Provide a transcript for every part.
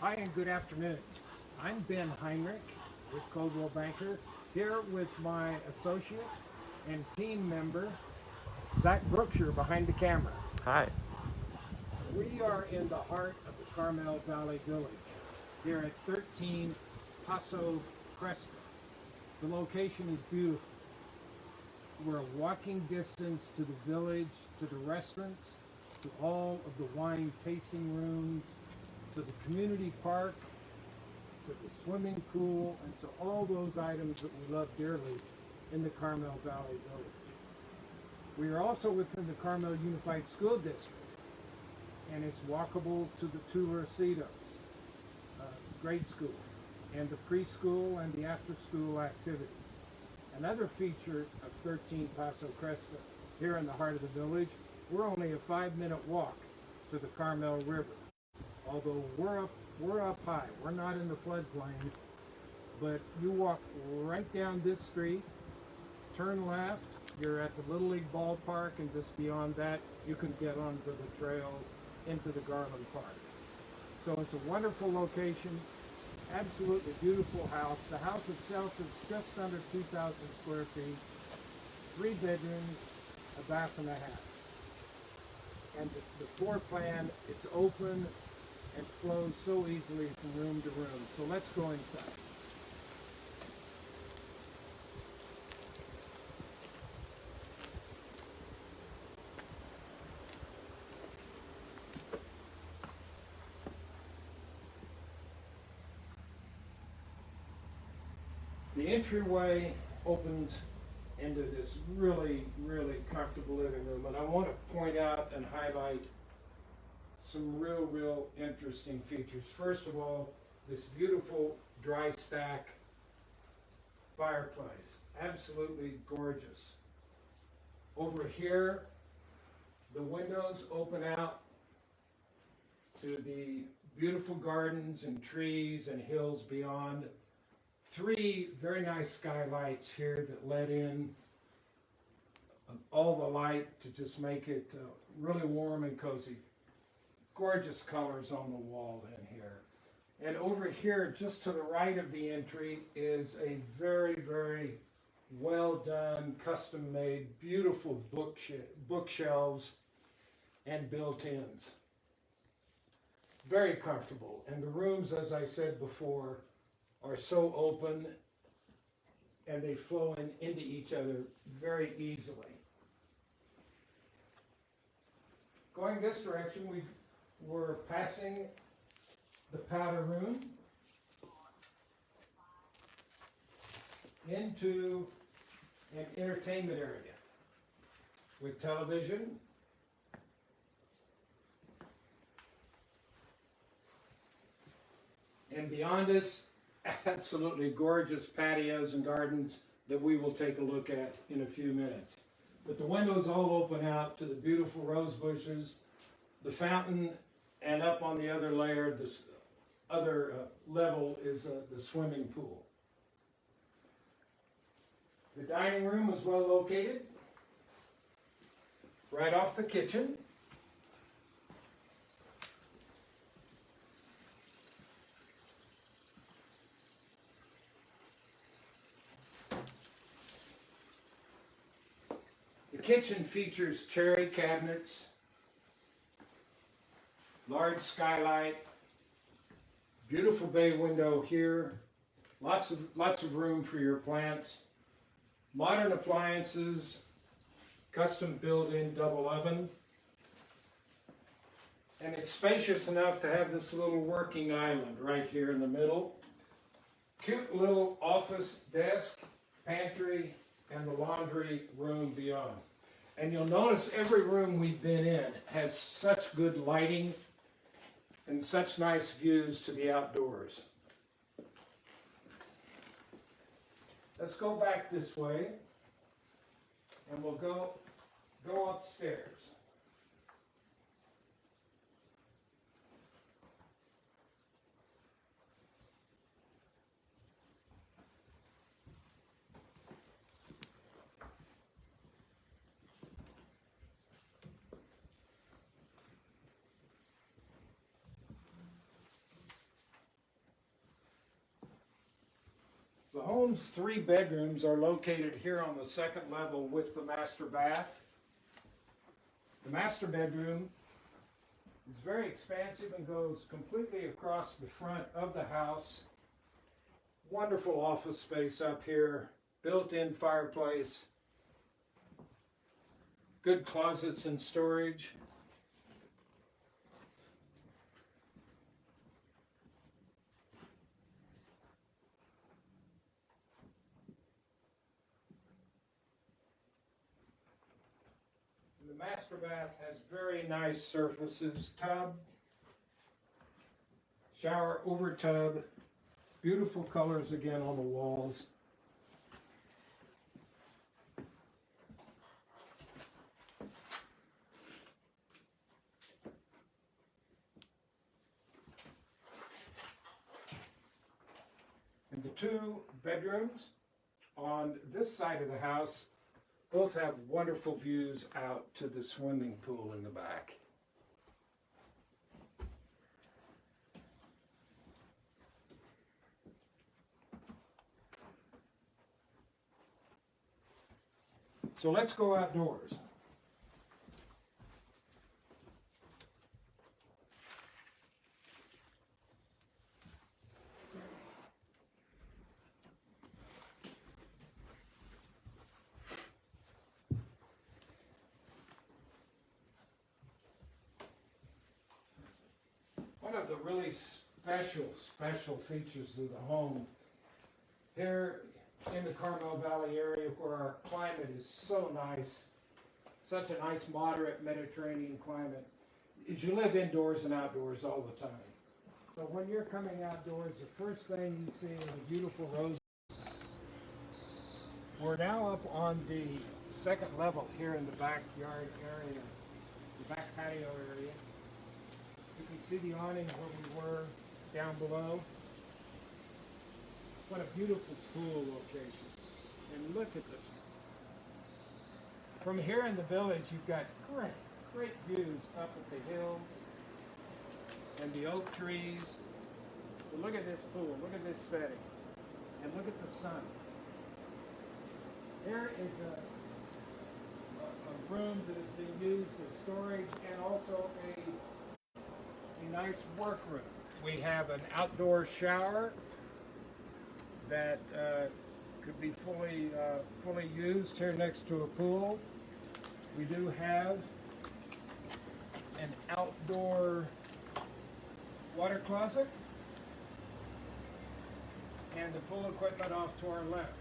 Hi and good afternoon. I'm Ben Heinrich with Coldwell Banker, here with my associate and team member, Zach Brookshire, behind the camera. Hi. We are in the heart of the Carmel Valley Village, here at 13 Paso, Cresta. The location is beautiful. We're a walking distance to the village, to the restaurants, to all of the wine tasting rooms, to the community park, to the swimming pool, and to all those items that we love dearly in the Carmel Valley Village. We are also within the Carmel Unified School District, and it's walkable to the two Rositos grade school, and the preschool and the after-school activities. Another feature of 13 Paso Cresta, here in the heart of the village, we're only a 5-minute walk to the Carmel River. Although we're up high, we're not in the floodplain, but you walk right down this street, turn left, you're at the Little League ballpark, and just beyond that, you can get onto the trails into the Garland Park. So it's a wonderful location, absolutely beautiful house. The house itself is just under 2,000 square feet, 3 bedrooms, a bath and a half. And the floor plan, it's open and flows so easily from room to room. So let's go inside. The entryway opens into this really, really comfortable living room, and I want to point out and highlight some real interesting features. First of all, this beautiful dry stack fireplace, absolutely gorgeous. Over here, the windows open out to the beautiful gardens and trees and hills beyond. 3 very nice skylights here that let in all the light to just make it really warm and cozy. Gorgeous colors on the wall in here. And over here, just to the right of the entry, is a very well done, custom made, beautiful bookshelves and built-ins. Very comfortable. And the rooms, as I said before, are so open and they flow into each other very easily. Going this direction, we're passing the powder room into an entertainment area with television, and beyond us, absolutely gorgeous patios and gardens that we will take a look at in a few minutes. But the windows all open out to the beautiful rose bushes, the fountain, and up on the other layer, this other level is the swimming pool. The dining room is well located, right off the kitchen. The kitchen features cherry cabinets, large skylight, beautiful bay window here, lots of room for your plants, modern appliances, custom built-in double oven, and it's spacious enough to have this little working island right here in the middle. Cute little office desk, pantry, and the laundry room beyond. And you'll notice every room we've been in has such good lighting and such nice views to the outdoors. Let's go back this way, and we'll go upstairs. The home's 3 bedrooms are located here on the second level with the master bath. The master bedroom is very expansive and goes completely across the front of the house. Wonderful office space up here, built-in fireplace, good closets and storage. The master bath has very nice surfaces, tub, shower over tub, beautiful colors again on the walls. And the 2 bedrooms on this side of the house both have wonderful views out to the swimming pool in the back. So let's go outdoors. One of the really special features of the home here in the Carmel Valley area, where our climate is so nice, such a nice moderate Mediterranean climate, is you live indoors and outdoors all the time. So when you're coming outdoors, the first thing you see is a beautiful rose. We're now up on the second level here in the backyard area, the back patio area. You can see the awning where we were down below. What a beautiful pool location. And look at this. From here in the village, you've got great views up at the hills and the oak trees. But look at this pool, look at this setting, and look at the sun. There is a room that is being used as storage and also a nice workroom. We have an outdoor shower that could be fully used here next to a pool. We do have an outdoor water closet and the pool equipment off to our left.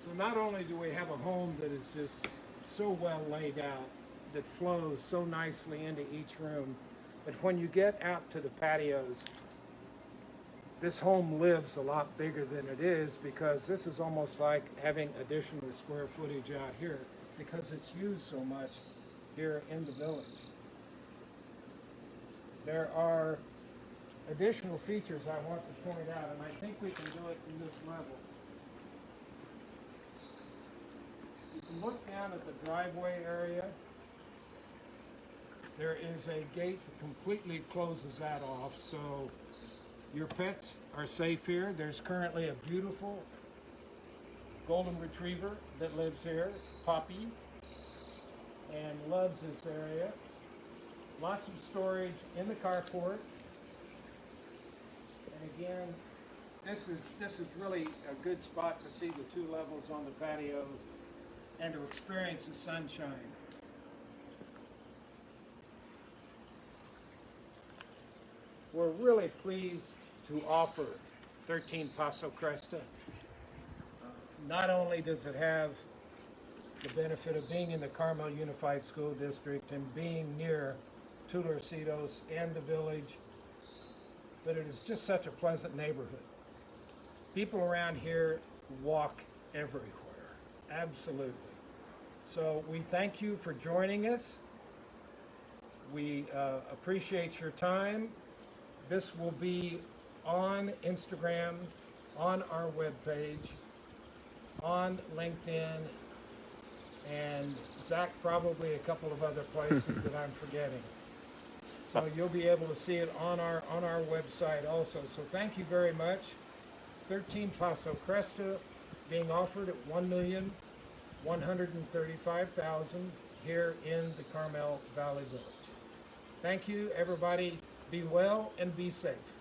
So not only do we have a home that is just so well laid out, that flows so nicely into each room, but when you get out to the patios, this home lives a lot bigger than it is, because this is almost like having additional square footage out here because it's used so much here in the village. There are additional features I want to point out, and I think we can do it in this level. You can look down at the driveway area. There is a gate that completely closes that off, so your pets are safe here. There's currently a beautiful golden retriever that lives here, Poppy, and loves this area. Lots of storage in the carport. And again, this is really a good spot to see the 2 levels on the patio and to experience the sunshine. We're really pleased to offer 13 Paso Cresta. Not only does it have the benefit of being in the Carmel Unified School District and being near Tulorcitos and the village, but it is just such a pleasant neighborhood. People around here walk everywhere, absolutely. So we thank you for joining us. We appreciate your time. This will be on Instagram, on our webpage, on LinkedIn, and Zach probably a couple of other places that I'm forgetting. So you'll be able to see it on our website also. So thank you very much. 13 Paso Cresta being offered at $1,135,000 here in the Carmel Valley Village. Thank you, everybody. Be well and be safe.